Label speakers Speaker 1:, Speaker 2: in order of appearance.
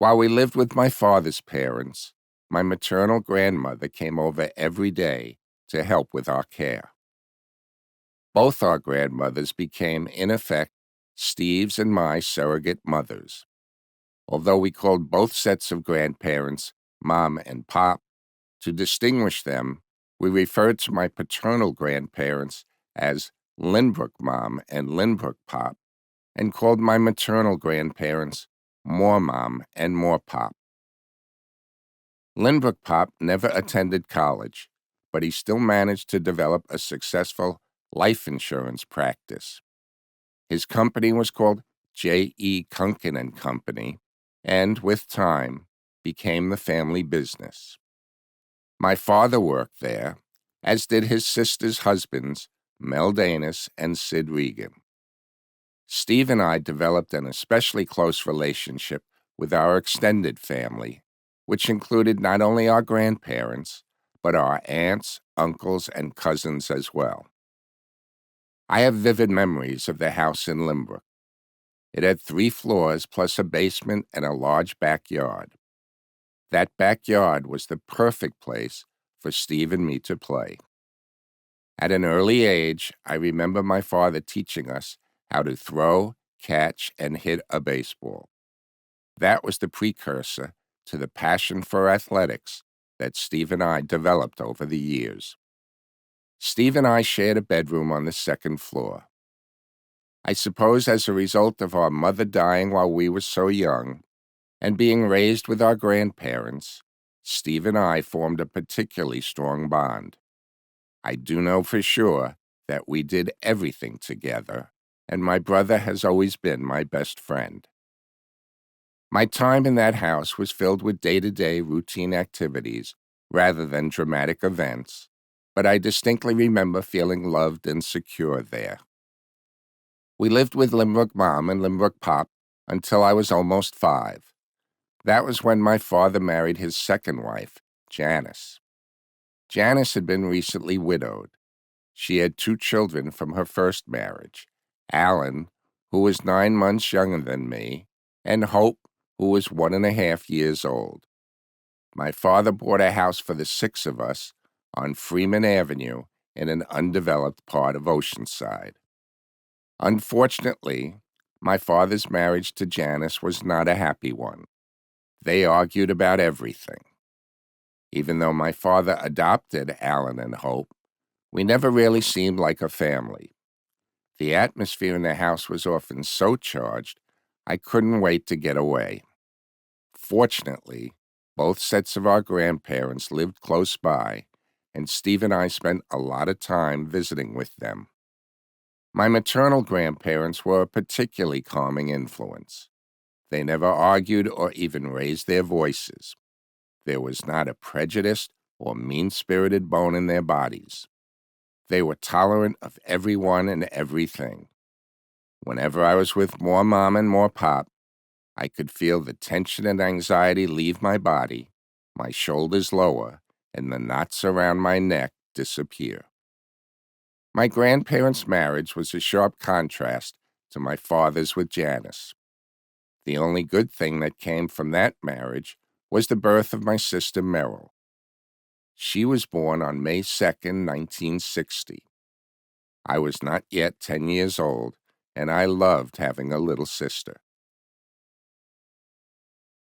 Speaker 1: While we lived with my father's parents, my maternal grandmother came over every day to help with our care. Both our grandmothers became, in effect, Steve's and my surrogate mothers. Although we called both sets of grandparents Mom and Pop, to distinguish them, we referred to my paternal grandparents as Lynbrook Mom and Lynbrook Pop, and called my maternal grandparents More Mom and More Pop. Lynbrook Pop never attended college, but he still managed to develop a successful life insurance practice. His company was called J. Kunken Company, and with time, became the family business. My father worked there, as did his sister's husbands, Mel Danis and Sid Regan. Steve and I developed an especially close relationship with our extended family, which included not only our grandparents, but our aunts, uncles, and cousins as well. I have vivid memories of the house in Lynbrook. It had 3 floors plus a basement and a large backyard. That backyard was the perfect place for Steve and me to play. At an early age, I remember my father teaching us how to throw, catch, and hit a baseball. That was the precursor to the passion for athletics that Steve and I developed over the years. Steve and I shared a bedroom on the 2nd floor. I suppose as a result of our mother dying while we were so young, and being raised with our grandparents, Steve and I formed a particularly strong bond. I do know for sure that we did everything together, and my brother has always been my best friend. My time in that house was filled with day-to-day routine activities rather than dramatic events, but I distinctly remember feeling loved and secure there. We lived with Lynbrook Mom and Lynbrook Pop until I was almost 5. That was when my father married his second wife, Janice. Janice had been recently widowed. She had 2 children from her first marriage, Alan, who was 9 months younger than me, and Hope, who was 1.5 years old. My father bought a house for the 6 of us on Freeman Avenue in an undeveloped part of Oceanside. Unfortunately, my father's marriage to Janice was not a happy one. They argued about everything. Even though my father adopted Alan and Hope, we never really seemed like a family. The atmosphere in the house was often so charged, I couldn't wait to get away. Fortunately, both sets of our grandparents lived close by, and Steve and I spent a lot of time visiting with them. My maternal grandparents were a particularly calming influence. They never argued or even raised their voices. There was not a prejudiced or mean-spirited bone in their bodies. They were tolerant of everyone and everything. Whenever I was with More Mom and More Pop, I could feel the tension and anxiety leave my body, my shoulders lower, and the knots around my neck disappear. My grandparents' marriage was a sharp contrast to my father's with Janice. The only good thing that came from that marriage was the birth of my sister Merrill. She was born on May 2nd, 1960. I was not yet 10 years old, and I loved having a little sister.